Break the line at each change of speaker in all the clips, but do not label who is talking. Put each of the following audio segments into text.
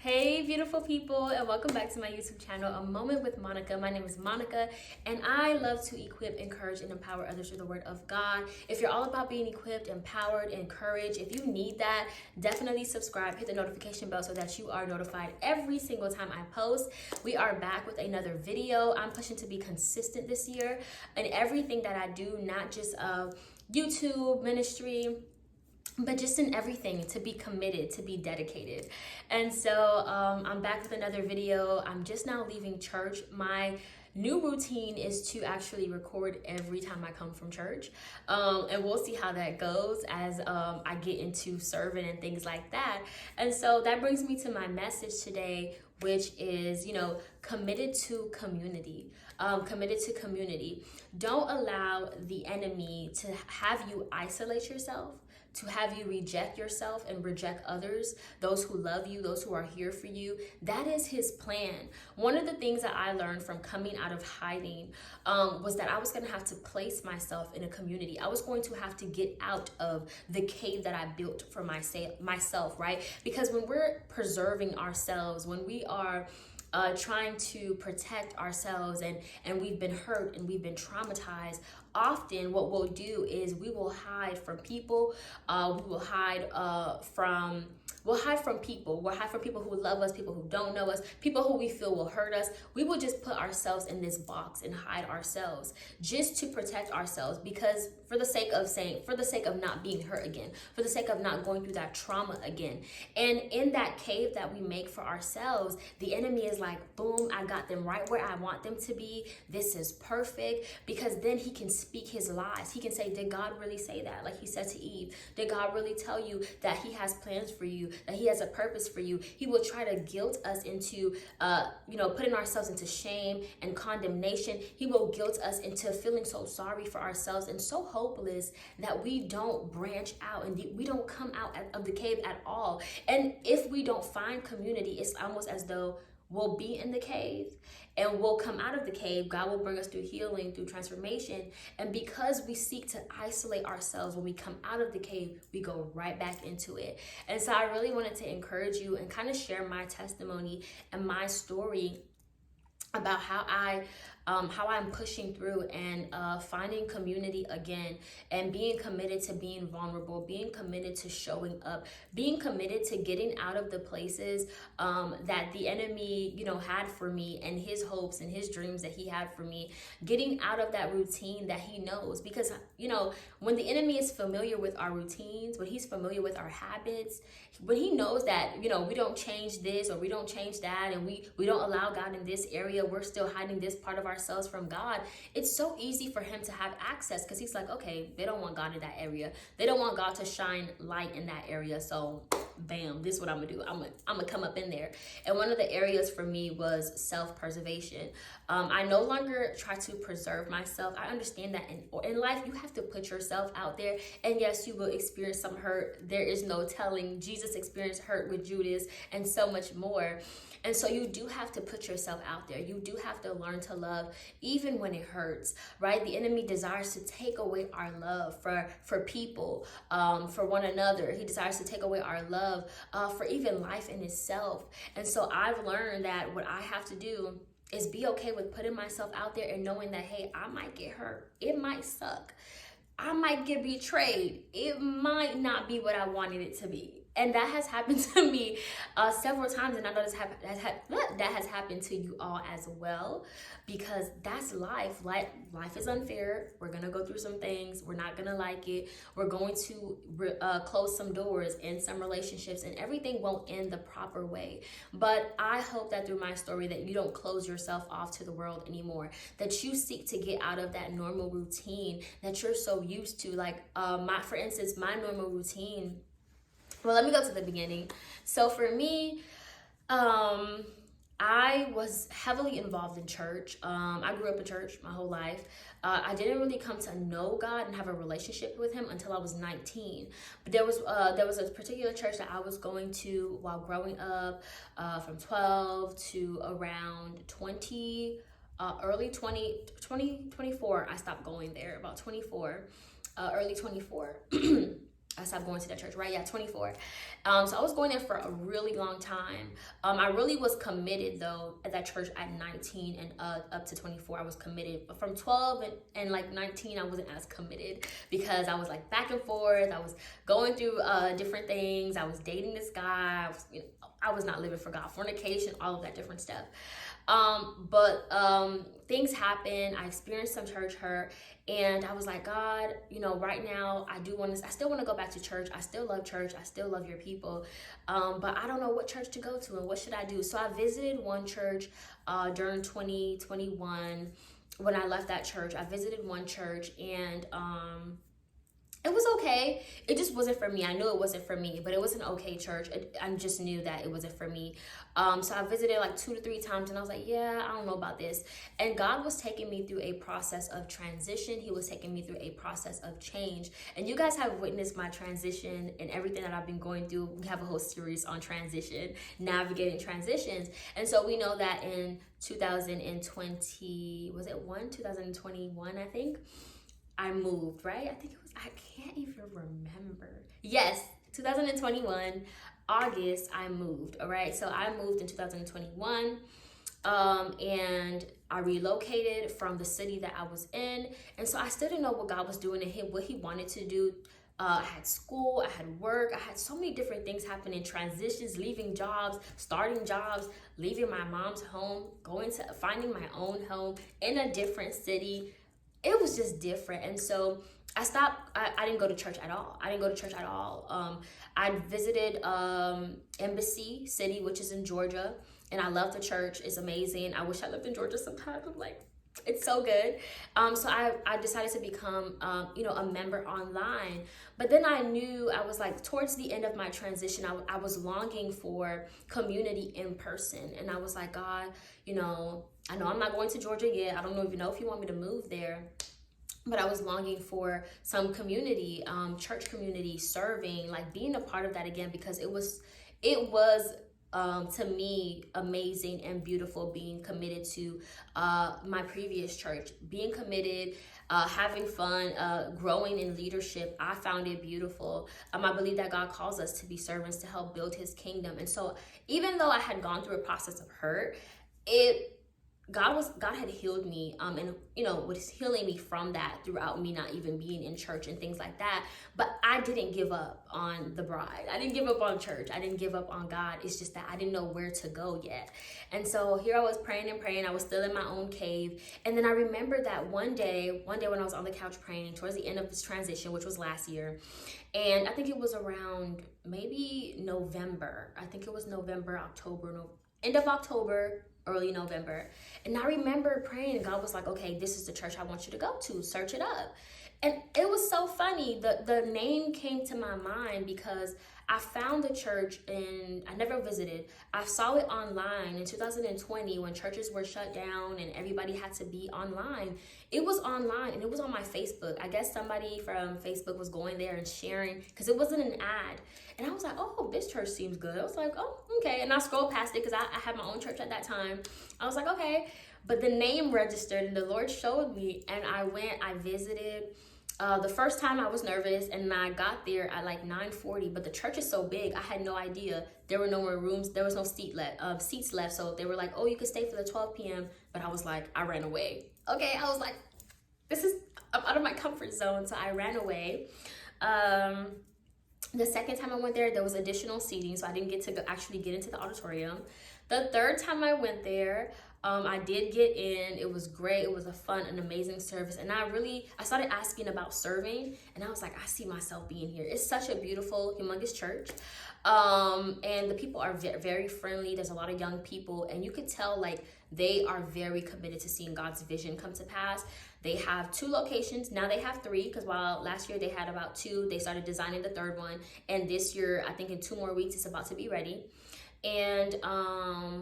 Hey beautiful people, and welcome back to my YouTube channel, A Moment with Monica. My name is Monica and I love to equip, encourage, and empower others through the word of God. If you're all about being equipped, empowered, encouraged, if you need that, definitely subscribe, hit the notification bell so that you are notified every single time I post. We are back with another video. I'm pushing to be consistent this year in everything that I do, not just YouTube ministry, but just in everything, to be committed, to be dedicated. And so I'm back with another video. I'm just now leaving church. My new routine is to actually record every time I come from church, and we'll see how that goes as I get into serving and things like that. And so that brings me to my message today, which is, committed to community. Committed to community. Don't allow the enemy to have you isolate yourself, to have you reject yourself and reject others, those who love you, those who are here for you. That is his plan. One of the things that I learned from coming out of hiding was that I was gonna have to place myself in a community. I was going to have to get out of the cave that I built for myself, right? Because when we're preserving ourselves, when we are trying to protect ourselves and we've been hurt and we've been traumatized, often what we'll do is we will hide from people. We'll hide from people. We'll hide from people who love us, people who don't know us, people who we feel will hurt us. We will just put ourselves in this box and hide ourselves just to protect ourselves, because for the sake of not being hurt again, for the sake of not going through that trauma again. And in that cave that we make for ourselves, the enemy is like, boom, I got them right where I want them to be. This is perfect. Because then he can speak his lies. He can say, did God really say that? Like he said to Eve, did God really tell you that he has plans for you, that he has a purpose for you? He will try to guilt us into, putting ourselves into shame and condemnation. He will guilt us into feeling so sorry for ourselves and so hopeless that we don't branch out and we don't come out of the cave at all. And if we don't find community, it's almost as though we'll be in the cave and we'll come out of the cave. God will bring us through healing, through transformation. And because we seek to isolate ourselves, when we come out of the cave, we go right back into it. And so I really wanted to encourage you and kind of share my testimony and my story about how I'm pushing through and finding community again, and being committed to being vulnerable, being committed to showing up, being committed to getting out of the places that the enemy, had for me, and his hopes and his dreams that he had for me, getting out of that routine that he knows. Because, when the enemy is familiar with our routines, when he's familiar with our habits, when he knows that, we don't change this or we don't change that, and we don't allow God in this area, we're still hiding this part of ourselves from God, it's so easy for him to have access, because he's like, okay, they don't want God in that area. They don't want God to shine light in that area. So bam, this is what I'm gonna do. I'm gonna come up in there. And one of the areas for me was self-preservation. I no longer try to preserve myself. I understand that in life, you have to put yourself out there. And yes, you will experience some hurt. There is no telling. Jesus experienced hurt with Judas and so much more. And so you do have to put yourself out there. You do have to learn to love even when it hurts, right? The enemy desires to take away our love for people, for one another. He desires to take away our love for even life in itself. And so I've learned that what I have to do is be okay with putting myself out there and knowing that, hey, I might get hurt. It might suck. I might get betrayed. It might not be what I wanted it to be. And that has happened to me several times, and I know that has happened to you all as well, because that's life. Life is unfair. We're gonna go through some things. We're not gonna like it. We're going to close some doors in some relationships, and everything won't end the proper way. But I hope that through my story that you don't close yourself off to the world anymore, that you seek to get out of that normal routine that you're so used to. Like for instance, my normal routine. Well, let me go to the beginning. So for me, I was heavily involved in church. I grew up in church my whole life. I didn't really come to know God and have a relationship with him until I was 19. But there was a particular church that I was going to while growing up, from 12 to around 20, early 24. I stopped going there, about 24, early 24. I stopped going to that church, right? Yeah, 24. So I was going there for a really long time. I really was committed though at that church at 19 and up to 24. I was committed. But from 12 and like 19, I wasn't as committed because I was like back and forth. I was going through different things. I was dating this guy. I was not living for God. Fornication, all of that different stuff. But things happened. I experienced some church hurt, and I was like, God, right now I still want to go back to church. I still love church. I still love your people. But I don't know what church to go to and what should I do. So I visited one church during 2021. When I left that church, I visited one church, and it was okay. It just wasn't for me. I knew it wasn't for me, but it was an okay church. I just knew that it wasn't for me. So I visited like 2 to 3 times, and I was like, yeah, I don't know about this. And God was taking me through a process of transition. He was taking me through a process of change. And you guys have witnessed my transition and everything that I've been going through. We have a whole series on transition, navigating transitions. And so we know that in 2021, I think, I moved, right? I think it was, I can't even remember. Yes, 2021, August, I moved, all right? So I moved in 2021, and I relocated from the city that I was in. And so I still didn't know what God was doing and what he wanted to do. I had school, I had work, I had so many different things happening, transitions, leaving jobs, starting jobs, leaving my mom's home, finding my own home in a different city. It was just different. And so I stopped. I didn't go to church at all. I visited Embassy City, which is in Georgia, and I love the church. It's amazing. I wish I lived in Georgia sometimes. I'm like, it's so good. So I decided to become a member online. But then I knew, I was like, towards the end of my transition, I was longing for community in person. And I was like, God, I know I'm not going to Georgia yet. I don't even know if you want me to move there. But I was longing for some community, church community, serving, like being a part of that again, because it was to me amazing and beautiful being committed to my previous church, being committed, having fun, growing in leadership. I found it beautiful. I believe that God calls us to be servants to help build his kingdom. And so even though I had gone through a process of hurt, God had healed me, and was healing me from that throughout me not even being in church and things like that. But I didn't give up on the bride. I didn't give up on church. I didn't give up on God. It's just that I didn't know where to go yet. And so here I was praying and praying. I was still in my own cave. And then I remember that one day when I was on the couch praying towards the end of this transition, which was last year, and I think it was around maybe November. I think it was November, end of October, early November. And I remember praying, and God was like, okay, this is the church I want you to go to. Search it up. And it was so funny. The name came to my mind because I found the church, and I never visited. I saw it online in 2020 when churches were shut down and everybody had to be online. It was online, and it was on my Facebook. I guess somebody from Facebook was going there and sharing, because it wasn't an ad. And I was like, oh, this church seems good. I was like, oh, okay. And I scrolled past it because I had my own church at that time. I was like, okay. But the name registered, and the Lord showed me, and I visited. The first time I was nervous, and I got there at like 9:40, but the church is so big, I had no idea. There were no more rooms. There was no seats left. So they were like, oh, you could stay for the 12 p.m. But I was like, I ran away. Okay, I was like, I'm out of my comfort zone. So I ran away. The second time I went there was additional seating, so I didn't get to actually get into the auditorium. The third time I went there, I did get in. It was great. It was a fun and amazing service. And I started asking about serving, and I was like, I see myself being here. It's such a beautiful, humongous church. And the people are very friendly. There's a lot of young people, and you could tell like they are very committed to seeing God's vision come to pass. They have 2 locations. Now they have 3, because while last year they had about 2, they started designing the 3rd one. And this year, I think in 2 more weeks, it's about to be ready. And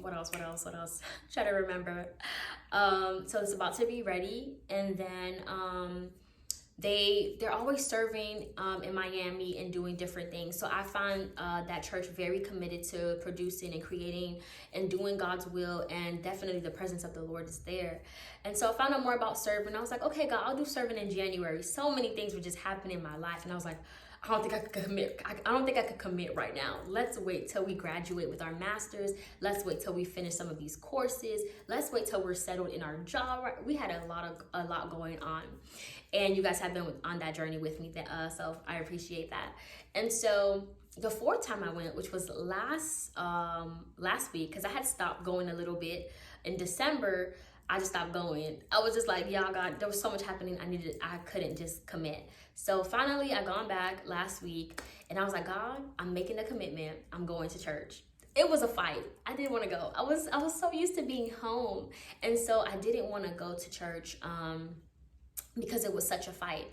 what else? Try to remember. So it's about to be ready. And then they're always serving in Miami and doing different things. So I find that church very committed to producing and creating and doing God's will, and definitely the presence of the Lord is there. And so I found out more about serving. I was like, okay, God, I'll do serving in January. So many things were just happening in my life, and I was like, I don't think I could commit. I don't think I could commit right now. Let's wait till we graduate with our masters. Let's wait till we finish some of these courses. Let's wait till we're settled in our job. We had a lot going on, and you guys have been on that journey with me. So I appreciate that. And so the fourth time I went, which was last week, because I had stopped going a little bit in December. I just stopped going. I was just like, y'all, God, there was so much happening. I couldn't just commit. So finally I gone back last week and I was like, God, I'm making a commitment. I'm going to church. It was a fight. I didn't want to go. I was so used to being home. And so I didn't want to go to church because it was such a fight.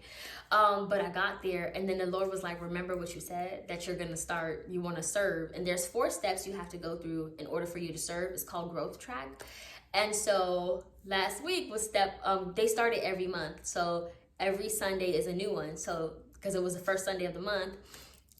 But I got there and then the Lord was like, remember what you said, that you're going to you want to serve. And there's 4 steps you have to go through in order for you to serve. It's called growth track. And so last week was they started every month. So every Sunday is a new one. So because it was the first Sunday of the month,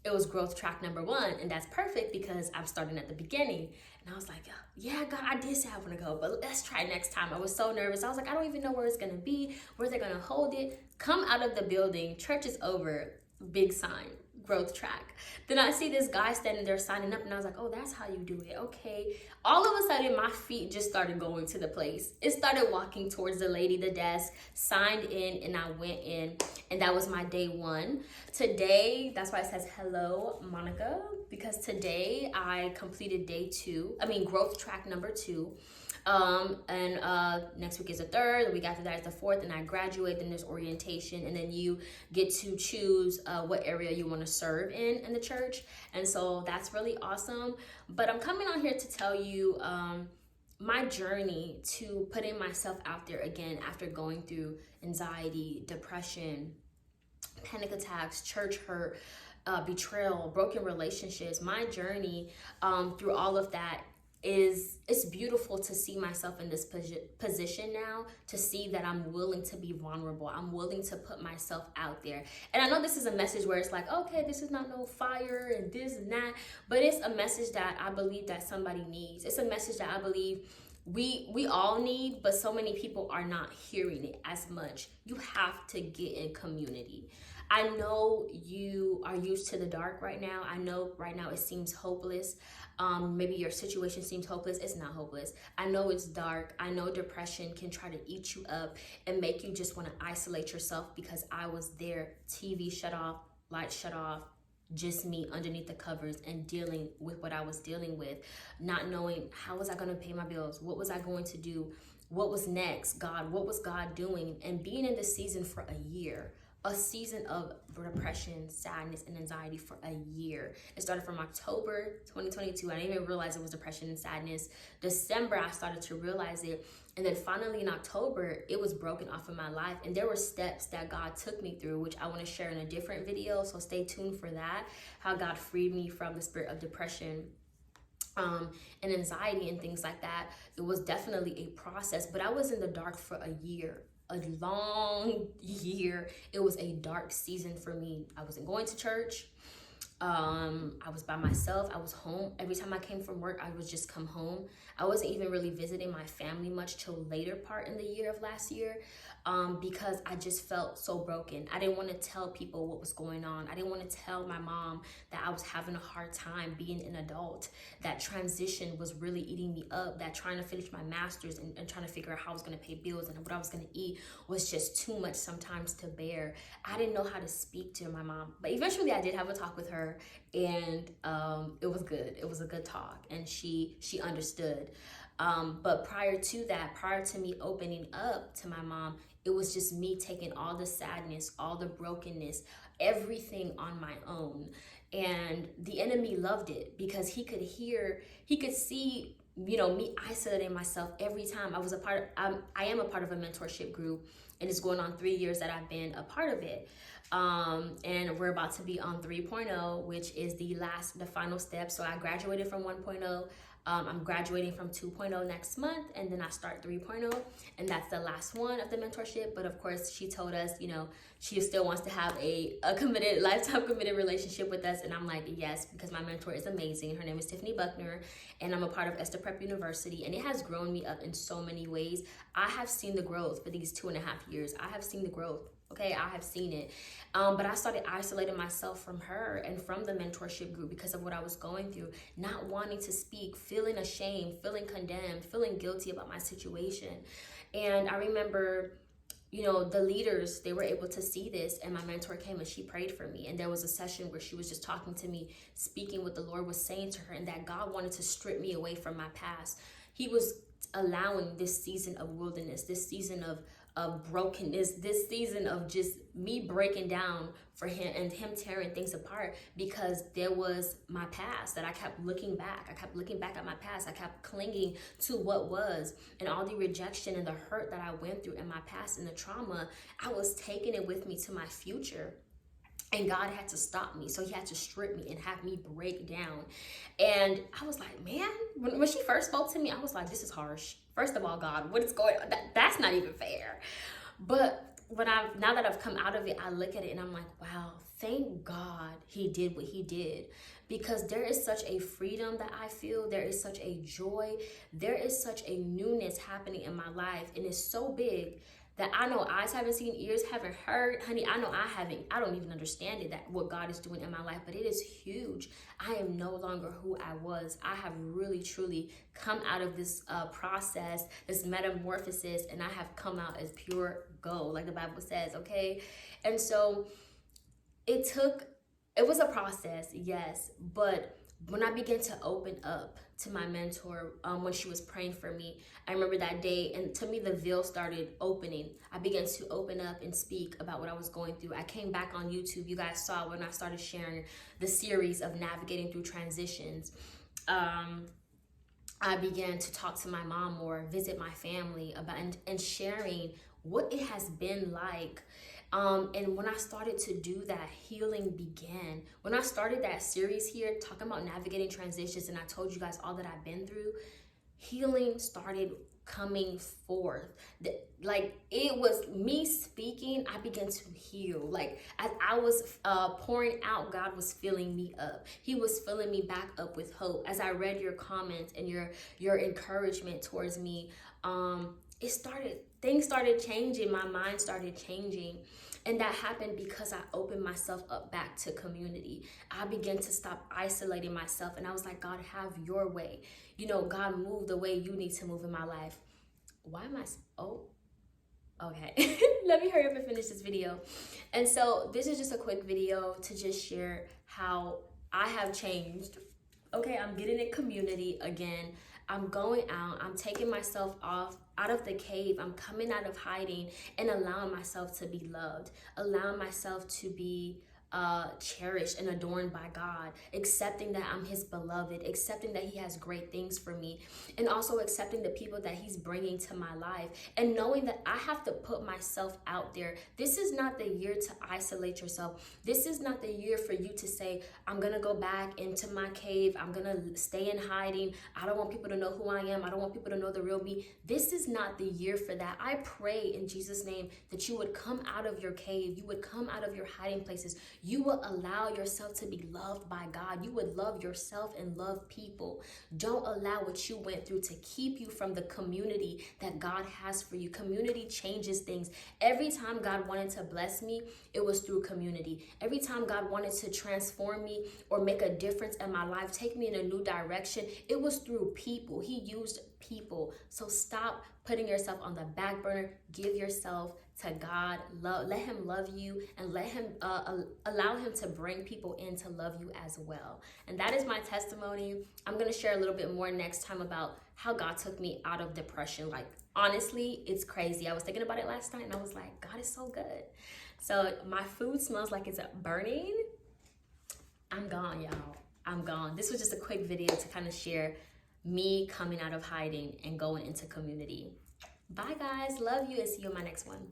it was growth track number 1. And that's perfect because I'm starting at the beginning. And I was like, yeah, God, I did say I want to go, but let's try next time. I was so nervous. I was like, I don't even know where it's going to be, where they're going to hold it. Come out of the building. Church is over. Big sign. Growth track. Then I see this guy standing there signing up and I was like, oh, that's how you do it. Okay. All of a sudden my feet just started going to the place. It started walking towards the desk, signed in, and I went in, and that was my day 1. Today, that's why it says hello, Monica, because today I completed growth track number 2. Next week is the 3rd, the week after that is the 4th, and I graduate, then there's orientation, and then you get to choose what area you want to serve in the church. And so that's really awesome. But I'm coming on here to tell you my journey to putting myself out there again after going through anxiety, depression, panic attacks, church hurt, betrayal, broken relationships. My journey through all of that it's beautiful to see myself in this position now, to see that I'm willing to be vulnerable. I'm willing to put myself out there. And I know this is a message where it's like, okay, this is not no fire and this and that, but it's a message that I believe that somebody needs. It's a message that I believe we all need, but so many people are not hearing it as much. You have to get in community. I know you are used to the dark right now. I know right now it seems hopeless. Maybe your situation seems hopeless. It's not hopeless. I know it's dark. I know depression can try to eat you up and make you just want to isolate yourself, because I was there. TV shut off, lights shut off, just me underneath the covers and dealing with what I was dealing with, not knowing how was I going to pay my bills? What was I going to do? What was next? God, what was God doing? And being in this season for a year, a season of depression, sadness, and anxiety for a year. It started from October 2022. I didn't even realize it was depression and sadness. December, I started to realize it. And then finally in October, it was broken off of my life. And there were steps that God took me through, which I want to share in a different video. So stay tuned for that. How God freed me from the spirit of depression and anxiety and things like that. It was definitely a process, but I was in the dark for a year. A long year. It was a dark season for me. I wasn't going to church. I was by myself. I was home. Every time I came from work, I would just come home. I wasn't even really visiting my family much till later part in the year of last year, because I just felt so broken. I didn't want to tell people what was going on. I didn't want to tell my mom that I was having a hard time being an adult. That transition was really eating me up. That trying to finish my master's and trying to figure out how I was going to pay bills and what I was going to eat was just too much sometimes to bear. I didn't know how to speak to my mom. But eventually I did have a talk with her, and it was good. It was a good talk, and she understood. But prior to me opening up to my mom, it was just me taking all the sadness, all the brokenness, everything on my own. And the enemy loved it because he could see, me isolating myself every time. I am a part of a mentorship group, and it's going on 3 years that I've been a part of it. And we're about to be on 3.0, which is the final step. So I graduated from 1.0. I'm graduating from 2.0 next month, and then I start 3.0, and that's the last one of the mentorship. But of course, she told us, she still wants to have a committed, lifetime committed relationship with us. And I'm like, yes, because my mentor is amazing. Her name is Tiffany Buckner, and I'm a part of Esther Prep University, and it has grown me up in so many ways. I have seen the growth for these 2.5 years. I have seen the growth Okay, I have seen it. But I started isolating myself from her and from the mentorship group because of what I was going through, not wanting to speak, feeling ashamed, feeling condemned, feeling guilty about my situation. And I remember, you know, the leaders, they were able to see this, and my mentor came and she prayed for me. And there was a session where she was just talking to me, speaking what the Lord was saying to her, and that God wanted to strip me away from my past. He was allowing this season of wilderness, this season of brokenness, this season of just me breaking down for him and him tearing things apart, because there was my past that I kept looking back. I kept looking back at my past. I kept clinging to what was, and all the rejection and the hurt that I went through in my past and the trauma, I was taking it with me to my future. And God had to stop me. So he had to strip me and have me break down. And I was like, man, when she first spoke to me, I was like, this is harsh. First of all, God, what is going on? That's not even fair. But now that I've come out of it, I look at it and I'm like, wow, thank God he did what he did. Because there is such a freedom that I feel. There is such a joy. There is such a newness happening in my life. And it's so big that I know eyes haven't seen, ears haven't heard. Honey, I know I don't even understand it, that what God is doing in my life, but it is huge. I am no longer who I was. I have really, truly come out of this process, this metamorphosis, and I have come out as pure gold, like the Bible says, okay? And so it was a process, yes, but when I began to open up to my mentor, when she was praying for me, I remember that day, and to me the veil started opening. I began to open up and speak about what I was going through. I came back on YouTube. You guys saw when I started sharing the series of navigating through transitions. I began to talk to my mom more, visit my family about and sharing what it has been like. And when I started to do that, healing began. When I started that series here, talking about navigating transitions, and I told you guys all that I've been through, healing started coming forth. Like, it was me speaking, I began to heal. Like, as I was pouring out, God was filling me up. He was filling me back up with hope. As I read your comments and your encouragement towards me, things started changing. My mind started changing. And that happened because I opened myself up back to community. I began to stop isolating myself. And I was like, God, have your way. You know, God, move the way you need to move in my life. Why am I, okay. Let me hurry up and finish this video. And so this is just a quick video to just share how I have changed. Okay, I'm getting in community again. I'm going out. I'm taking myself out of the cave. I'm coming out of hiding and allowing myself to be loved, allowing myself to be cherished and adorned by God, accepting that I'm his beloved, accepting that he has great things for me, and also accepting the people that he's bringing to my life, and knowing that I have to put myself out there. This is not the year to isolate yourself. This is not the year for you to say, I'm gonna go back into my cave, I'm gonna stay in hiding, I don't want people to know who I am, I don't want people to know the real me. This is not the year for that. I pray in Jesus' name that you would come out of your cave, you would come out of your hiding places, you will allow yourself to be loved by God. You would love yourself and love people. Don't allow what you went through to keep you from the community that God has for you. Community changes things. Every time God wanted to bless me, it was through community. Every time God wanted to transform me or make a difference in my life, take me in a new direction, it was through people. He used people. So stop putting yourself on the back burner. Give yourself to God. Let him love you, and let him allow him to bring people in to love you as well. And that is my testimony. I'm going to share a little bit more next time about how God took me out of depression. Like, honestly, it's crazy. I was thinking about it last night and I was like, God is so good. So my food smells like it's burning. I'm gone, y'all. I'm gone. This was just a quick video to kind of share me coming out of hiding and going into community. Bye guys, love you, and see you in my next one.